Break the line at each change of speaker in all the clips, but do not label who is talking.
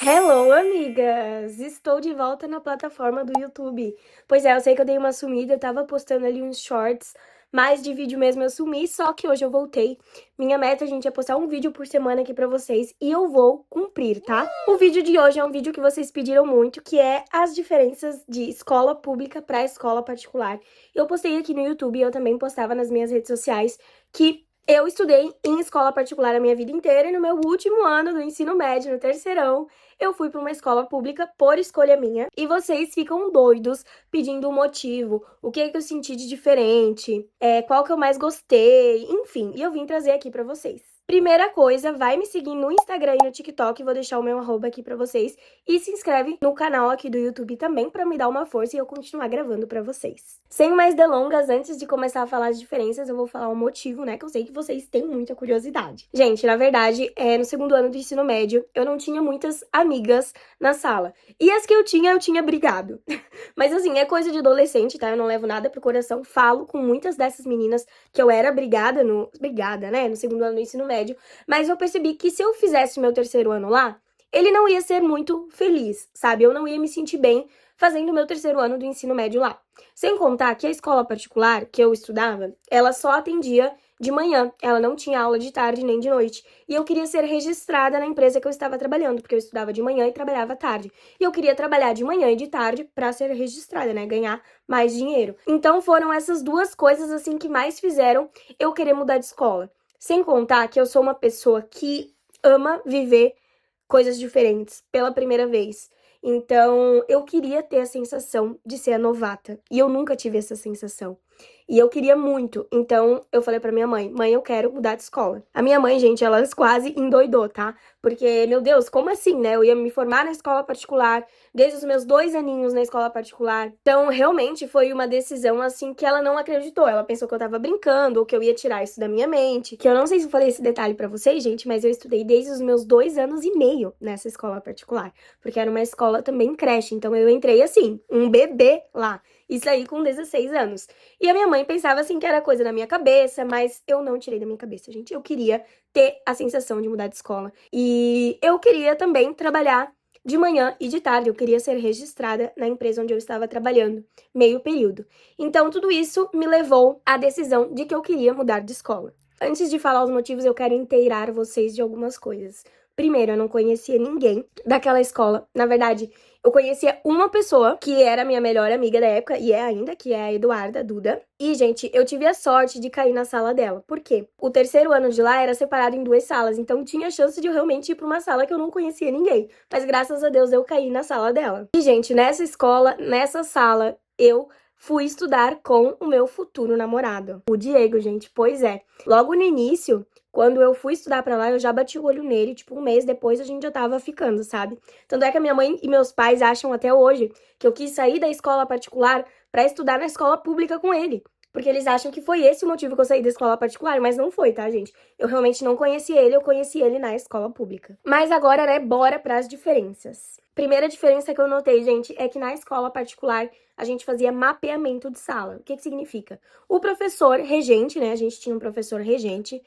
Hello, amigas! Estou de volta na plataforma do YouTube. Pois é, eu sei que eu dei uma sumida, eu tava postando ali uns shorts, mas de vídeo mesmo eu sumi, só que hoje eu voltei. Minha meta, gente, é postar um vídeo por semana aqui pra vocês e eu vou cumprir, tá? O vídeo de hoje é um vídeo que vocês pediram muito, que é as diferenças de escola pública pra escola particular. Eu postei aqui no YouTube e eu também postava nas minhas redes sociais que eu estudei em escola particular a minha vida inteira e no meu último ano do ensino médio, no terceirão, eu fui para uma escola pública por escolha minha e vocês ficam doidos pedindo um motivo, o que é que eu senti de diferente, qual que eu mais gostei, enfim, e eu vim trazer aqui para vocês. Primeira coisa, vai me seguir no Instagram e no TikTok, vou deixar o meu arroba aqui pra vocês. E se inscreve no canal aqui do YouTube também pra me dar uma força e eu continuar gravando pra vocês. Sem mais delongas, antes de começar a falar as diferenças, eu vou falar o motivo, né, que eu sei que vocês têm muita curiosidade. Gente, na verdade, no segundo ano do ensino médio, eu não tinha muitas amigas na sala. E as que eu tinha brigado. Mas assim, é coisa de adolescente, tá? Eu não levo nada pro coração. Falo com muitas dessas meninas que eu era brigada, né, no segundo ano do ensino médio. Mas eu percebi que se eu fizesse meu terceiro ano lá, ele não ia ser muito feliz, sabe? Eu não ia me sentir bem fazendo o meu terceiro ano do ensino médio lá. Sem contar que a escola particular que eu estudava, ela só atendia de manhã, ela não tinha aula de tarde nem de noite. E eu queria ser registrada na empresa que eu estava trabalhando, porque eu estudava de manhã e trabalhava à tarde. E eu queria trabalhar de manhã e de tarde para ser registrada, né, ganhar mais dinheiro. Então foram essas duas coisas assim que mais fizeram eu querer mudar de escola. Sem contar que eu sou uma pessoa que ama viver coisas diferentes pela primeira vez. Então, eu queria ter a sensação de ser a novata. E eu nunca tive essa sensação. E eu queria muito. Então, eu falei pra minha mãe, mãe, eu quero mudar de escola. A minha mãe, gente, ela quase endoidou, tá? Porque, meu Deus, como assim, né? Eu ia me formar na escola particular, desde os meus 2 aninhos na escola particular. Então, realmente, foi uma decisão, assim, que ela não acreditou. Ela pensou que eu tava brincando, ou que eu ia tirar isso da minha mente. Que eu não sei se eu falei esse detalhe pra vocês, gente, mas eu estudei desde os meus 2 anos e meio nessa escola particular. Porque era uma escola também creche. Então, eu entrei, assim, um bebê lá. Isso aí com 16 anos. E a minha mãe pensava assim que era coisa da minha cabeça, mas eu não tirei da minha cabeça, gente. Eu queria ter a sensação de mudar de escola. E eu queria também trabalhar de manhã e de tarde. Eu queria ser registrada na empresa onde eu estava trabalhando, meio período. Então, tudo isso me levou à decisão de que eu queria mudar de escola. Antes de falar os motivos, eu quero inteirar vocês de algumas coisas. Primeiro, eu não conhecia ninguém daquela escola. Na verdade, eu conhecia uma pessoa que era minha melhor amiga da época, e é ainda, que é a Eduarda Duda. E, gente, eu tive a sorte de cair na sala dela. Por quê? O terceiro ano de lá era separado em 2 salas, então tinha chance de eu realmente ir pra uma sala que eu não conhecia ninguém. Mas graças a Deus eu caí na sala dela. E, gente, nessa escola, nessa sala, eu fui estudar com o meu futuro namorado, o Diego, gente. Pois é. Logo no início, quando eu fui estudar pra lá, eu já bati o olho nele, tipo, um mês depois a gente já tava ficando, sabe? Tanto é que a minha mãe e meus pais acham até hoje que eu quis sair da escola particular pra estudar na escola pública com ele. Porque eles acham que foi esse o motivo que eu saí da escola particular, mas não foi, tá, gente? Eu realmente não conheci ele, eu conheci ele na escola pública. Mas agora, né, bora pras diferenças. Primeira diferença que eu notei, gente, é que na escola particular a gente fazia mapeamento de sala. O que que significa? O professor regente, né, a gente tinha um professor regente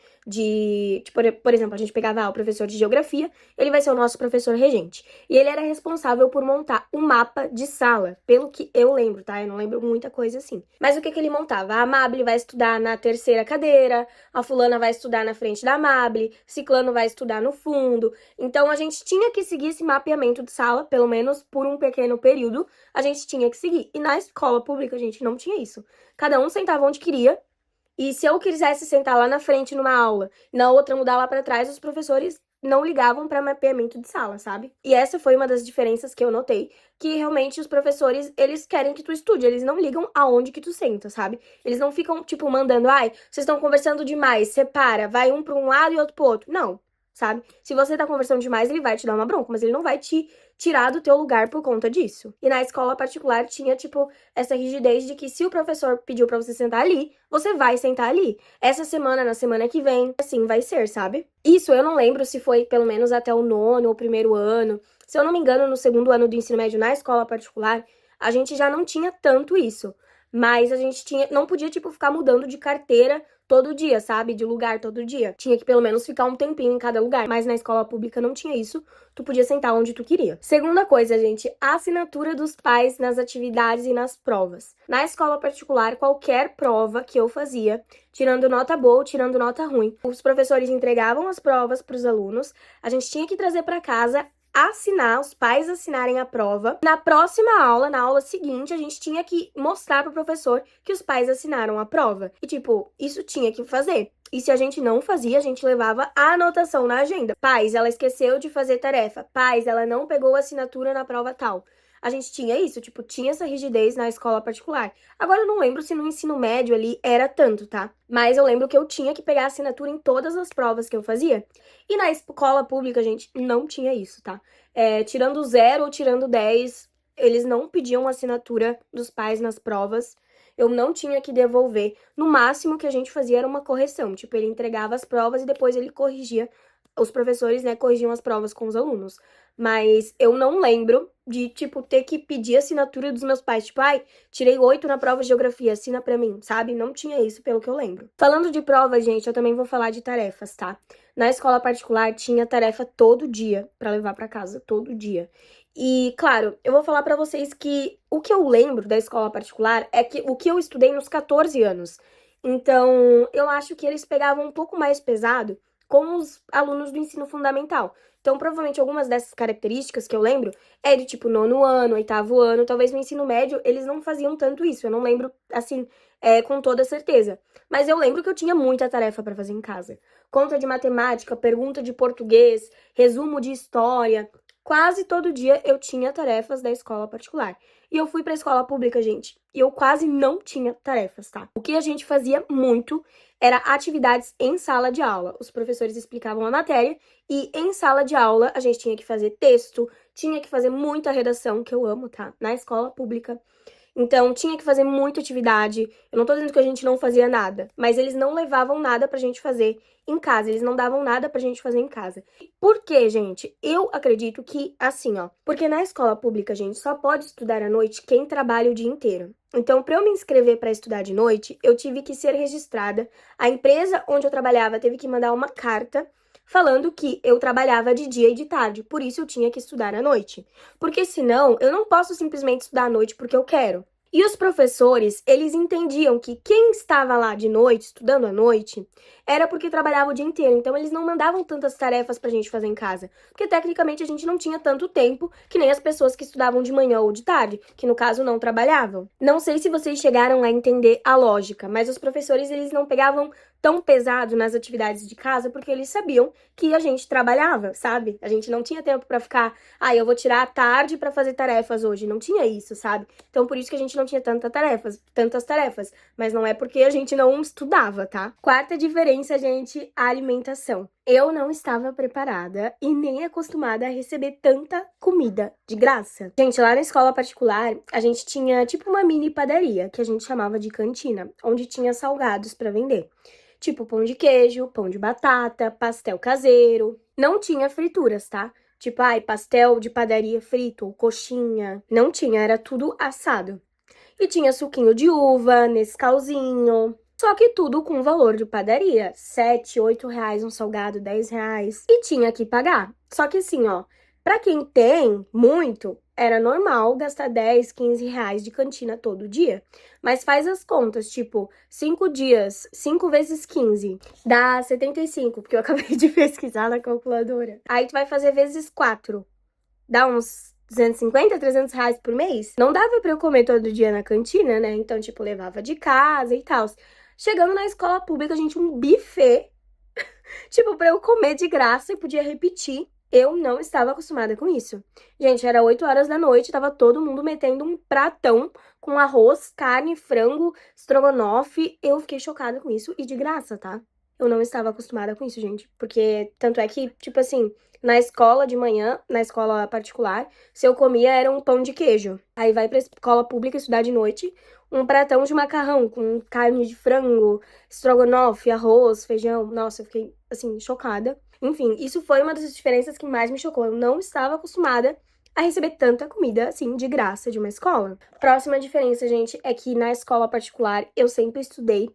por exemplo, a gente pegava o professor de geografia, ele vai ser o nosso professor regente. E ele era responsável por montar um mapa de sala, pelo que eu lembro, tá? Eu não lembro muita coisa assim. Mas o que que ele montava? A Amable vai estudar na terceira cadeira, a fulana vai estudar na frente da Amable, ciclano vai estudar no fundo. Então, a gente tinha que seguir esse mapeamento de sala, pelo menos por um pequeno período, a gente tinha que seguir. E na escola pública, a gente não tinha isso. Cada um sentava onde queria, e se eu quisesse sentar lá na frente numa aula, na outra mudar lá pra trás, os professores não ligavam pra mapeamento de sala, sabe? E essa foi uma das diferenças que eu notei, que realmente os professores, eles querem que tu estude, eles não ligam aonde que tu senta, sabe? Eles não ficam, tipo, mandando, ai, vocês estão conversando demais, separa, vai um pra um lado e outro pro outro. Não, sabe? Se você tá conversando demais, ele vai te dar uma bronca, mas ele não vai te tirar do teu lugar por conta disso. E na escola particular tinha, tipo, essa rigidez de que se o professor pediu pra você sentar ali, você vai sentar ali. Essa semana, na semana que vem, assim vai ser, sabe? Isso eu não lembro se foi pelo menos até o nono ou primeiro ano. Se eu não me engano, no segundo ano do ensino médio na escola particular, a gente já não tinha tanto isso. Mas a gente tinha, não podia, tipo, ficar mudando de carteira todo dia, sabe? De lugar todo dia. Tinha que pelo menos ficar um tempinho em cada lugar. Mas na escola pública não tinha isso. Tu podia sentar onde tu queria. Segunda coisa, gente, a assinatura dos pais nas atividades e nas provas. Na escola particular, qualquer prova que eu fazia, tirando nota boa ou tirando nota ruim, os professores entregavam as provas para os alunos, a gente tinha que trazer para casa, assinar, os pais assinarem a prova. Na próxima aula, na aula seguinte, a gente tinha que mostrar pro professor que os pais assinaram a prova. E, tipo, isso tinha que fazer. E se a gente não fazia, a gente levava a anotação na agenda. Pais, ela esqueceu de fazer tarefa. Pais, ela não pegou a assinatura na prova tal. A gente tinha isso, tipo, tinha essa rigidez na escola particular. Agora eu não lembro se no ensino médio ali era tanto, tá? Mas eu lembro que eu tinha que pegar assinatura em todas as provas que eu fazia. E na escola pública, gente, não tinha isso, tá? Tirando 0 ou tirando 10, eles não pediam assinatura dos pais nas provas. Eu não tinha que devolver. No máximo que a gente fazia era uma correção. Tipo, ele entregava as provas e depois ele corrigia. Os professores, né, corrigiam as provas com os alunos. Mas eu não lembro de, tipo, ter que pedir assinatura dos meus pais. Tipo, ai, tirei 8 na prova de geografia, assina pra mim, sabe? Não tinha isso, pelo que eu lembro. Falando de prova, gente, eu também vou falar de tarefas, tá? Na escola particular, tinha tarefa todo dia pra levar pra casa, todo dia. E, claro, eu vou falar pra vocês que o que eu lembro da escola particular é que o que eu estudei nos 14 anos. Então, eu acho que eles pegavam um pouco mais pesado com os alunos do ensino fundamental. Então, provavelmente, algumas dessas características que eu lembro é de, tipo, 9º ano, 8º ano. Talvez no ensino médio eles não faziam tanto isso. Eu não lembro, assim, com toda certeza. Mas eu lembro que eu tinha muita tarefa pra fazer em casa. Conta de matemática, pergunta de português, resumo de história. Quase todo dia eu tinha tarefas da escola particular. E eu fui pra escola pública, gente, e eu quase não tinha tarefas, tá? O que a gente fazia muito era atividades em sala de aula. Os professores explicavam a matéria e em sala de aula a gente tinha que fazer texto, tinha que fazer muita redação, que eu amo, tá? Na escola pública. Então, tinha que fazer muita atividade. Eu não tô dizendo que a gente não fazia nada, mas eles não levavam nada pra gente fazer em casa. Eles não davam nada pra gente fazer em casa. Por quê, gente? Eu acredito que, assim, ó. Porque na escola pública, gente, só pode estudar à noite quem trabalha o dia inteiro. Então, pra eu me inscrever pra estudar de noite, eu tive que ser registrada. A empresa onde eu trabalhava teve que mandar uma carta falando que eu trabalhava de dia e de tarde, por isso eu tinha que estudar à noite. Porque senão, eu não posso simplesmente estudar à noite porque eu quero. E os professores, eles entendiam que quem estava lá de noite, estudando à noite, era porque trabalhava o dia inteiro. Então, eles não mandavam tantas tarefas pra gente fazer em casa. Porque, tecnicamente, a gente não tinha tanto tempo que nem as pessoas que estudavam de manhã ou de tarde, que, no caso, não trabalhavam. Não sei se vocês chegaram a entender a lógica, mas os professores, eles não pegavam tão pesado nas atividades de casa porque eles sabiam que a gente trabalhava, sabe? A gente não tinha tempo pra ficar, eu vou tirar a tarde pra fazer tarefas hoje. Não tinha isso, sabe? Então, por isso que a gente não tinha tantas tarefas. Mas não é porque a gente não estudava, tá? Quarta diferença, gente, a alimentação. Eu não estava preparada e nem acostumada a receber tanta comida de graça. Gente, lá na escola particular, a gente tinha tipo uma mini padaria, que a gente chamava de cantina, onde tinha salgados pra vender. Tipo pão de queijo, pão de batata, pastel caseiro. Não tinha frituras, tá? Tipo, pastel de padaria frito ou coxinha. Não tinha, era tudo assado. E tinha suquinho de uva, Nescauzinho. Só que tudo com valor de padaria. 7, 8 reais um salgado, 10 reais. E tinha que pagar. Só que assim, ó, pra quem tem muito, era normal gastar 10, 15 reais de cantina todo dia. Mas faz as contas, tipo, 5 dias, 5 vezes 15, dá 75, porque eu acabei de pesquisar na calculadora. Aí tu vai fazer vezes 4, dá uns 250, 300 reais por mês. Não dava pra eu comer todo dia na cantina, né? Então, tipo, levava de casa e tal. Chegando na escola pública, gente, um buffet, tipo, pra eu comer de graça e podia repetir. Eu não estava acostumada com isso. Gente, era 8 horas da noite, tava todo mundo metendo um pratão com arroz, carne, frango, estrogonofe. Eu fiquei chocada com isso e de graça, tá? Eu não estava acostumada com isso, gente. Porque, tanto é que, tipo assim, na escola de manhã, na escola particular, se eu comia era um pão de queijo. Aí vai pra escola pública estudar de noite, um pratão de macarrão com carne de frango, estrogonofe, arroz, feijão. Nossa, eu fiquei, assim, chocada. Enfim, isso foi uma das diferenças que mais me chocou. Eu não estava acostumada a receber tanta comida, assim, de graça de uma escola. Próxima diferença, gente, é que na escola particular eu sempre estudei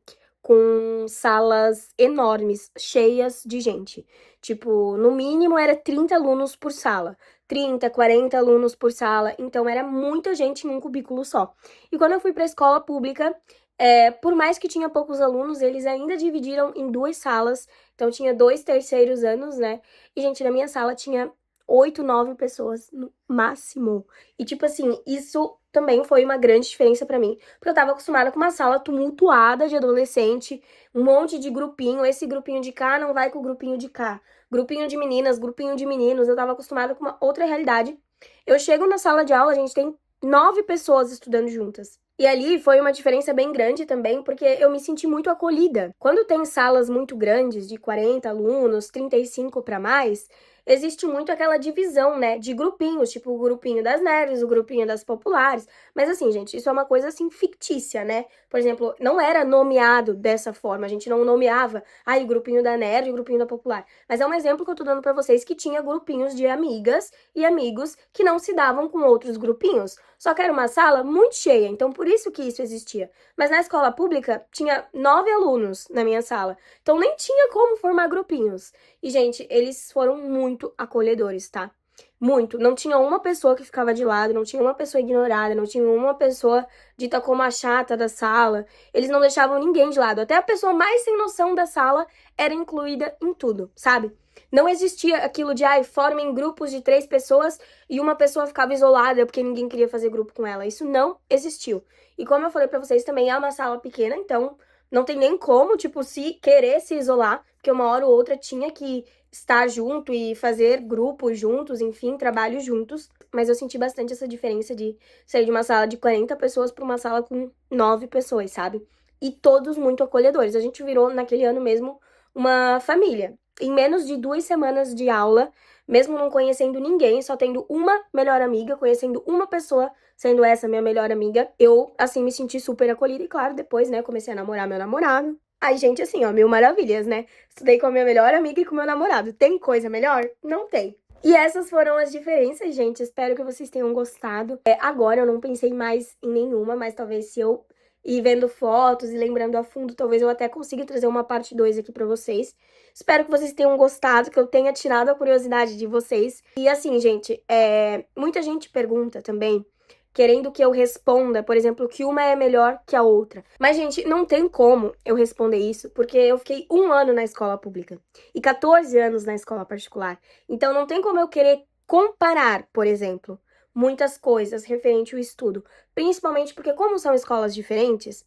com salas enormes, cheias de gente. Tipo, no mínimo era 30 alunos por sala. 30, 40 alunos por sala, então era muita gente num cubículo só. E quando eu fui pra escola pública, por mais que tinha poucos alunos, eles ainda dividiram em duas salas, então tinha 2 terceiros anos, né? E, gente, na minha sala tinha 8, 9 pessoas no máximo. E, tipo assim, isso também foi uma grande diferença pra mim, porque eu tava acostumada com uma sala tumultuada de adolescente, um monte de grupinho, esse grupinho de cá não vai com o grupinho de cá, grupinho de meninas, grupinho de meninos, eu tava acostumada com uma outra realidade. Eu chego na sala de aula, a gente tem 9 pessoas estudando juntas. E ali foi uma diferença bem grande também, porque eu me senti muito acolhida. Quando tem salas muito grandes, de 40 alunos, 35 para mais, existe muito aquela divisão, né, de grupinhos, tipo o grupinho das nerds, o grupinho das populares. Mas assim, gente, isso é uma coisa assim fictícia, né? Por exemplo, não era nomeado dessa forma, a gente não nomeava, o grupinho da nerd e o grupinho da popular. Mas é um exemplo que eu tô dando pra vocês que tinha grupinhos de amigas e amigos que não se davam com outros grupinhos. Só que era uma sala muito cheia, então por isso que isso existia. Mas na escola pública tinha 9 alunos na minha sala, então nem tinha como formar grupinhos. E, gente, eles foram muito acolhedores, tá? Muito. Não tinha uma pessoa que ficava de lado, não tinha uma pessoa ignorada, não tinha uma pessoa dita como a chata da sala. Eles não deixavam ninguém de lado. Até a pessoa mais sem noção da sala era incluída em tudo, sabe? Não existia aquilo de, formem grupos de 3 pessoas e uma pessoa ficava isolada porque ninguém queria fazer grupo com ela. Isso não existiu. E como eu falei pra vocês, também é uma sala pequena, então não tem nem como, tipo, se querer se isolar, porque uma hora ou outra tinha que estar junto e fazer grupos juntos, enfim, trabalho juntos. Mas eu senti bastante essa diferença de sair de uma sala de 40 pessoas para uma sala com 9 pessoas, sabe? E todos muito acolhedores. A gente virou, naquele ano mesmo, uma família. Em menos de 2 semanas de aula, mesmo não conhecendo ninguém, só tendo uma melhor amiga, conhecendo uma pessoa, sendo essa minha melhor amiga, eu, assim, me senti super acolhida. E claro, depois, né, comecei a namorar meu namorado. Ai, gente, assim, ó, mil maravilhas, né? Estudei com a minha melhor amiga e com o meu namorado. Tem coisa melhor? Não tem. E essas foram as diferenças, gente. Espero que vocês tenham gostado. Agora eu não pensei mais em nenhuma, mas talvez se eu ir vendo fotos e lembrando a fundo, talvez eu até consiga trazer uma parte 2 aqui pra vocês. Espero que vocês tenham gostado, que eu tenha tirado a curiosidade de vocês. E assim, gente, muita gente pergunta também, querendo que eu responda, por exemplo, que uma é melhor que a outra. Mas, gente, não tem como eu responder isso, porque eu fiquei 1 ano na escola pública e 14 anos na escola particular. Então, não tem como eu querer comparar, por exemplo, muitas coisas referente ao estudo. Principalmente porque, como são escolas diferentes,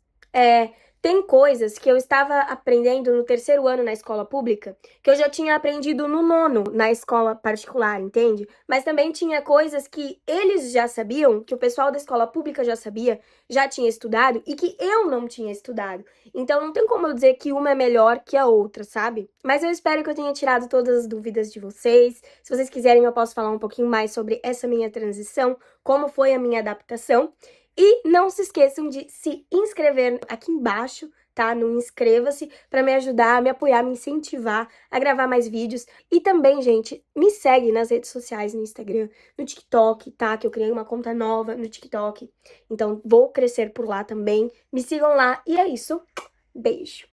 tem coisas que eu estava aprendendo no 3º ano na escola pública que eu já tinha aprendido no 9º na escola particular, entende? Mas também tinha coisas que eles já sabiam, que o pessoal da escola pública já sabia, já tinha estudado e que eu não tinha estudado. Então não tem como eu dizer que uma é melhor que a outra, sabe? Mas eu espero que eu tenha tirado todas as dúvidas de vocês. Se vocês quiserem, eu posso falar um pouquinho mais sobre essa minha transição, como foi a minha adaptação. E não se esqueçam de se inscrever aqui embaixo, tá? No inscreva-se para me ajudar, me apoiar, me incentivar a gravar mais vídeos. E também, gente, me segue nas redes sociais, no Instagram, no TikTok, tá? Que eu criei uma conta nova no TikTok. Então, vou crescer por lá também. Me sigam lá e é isso. Beijo!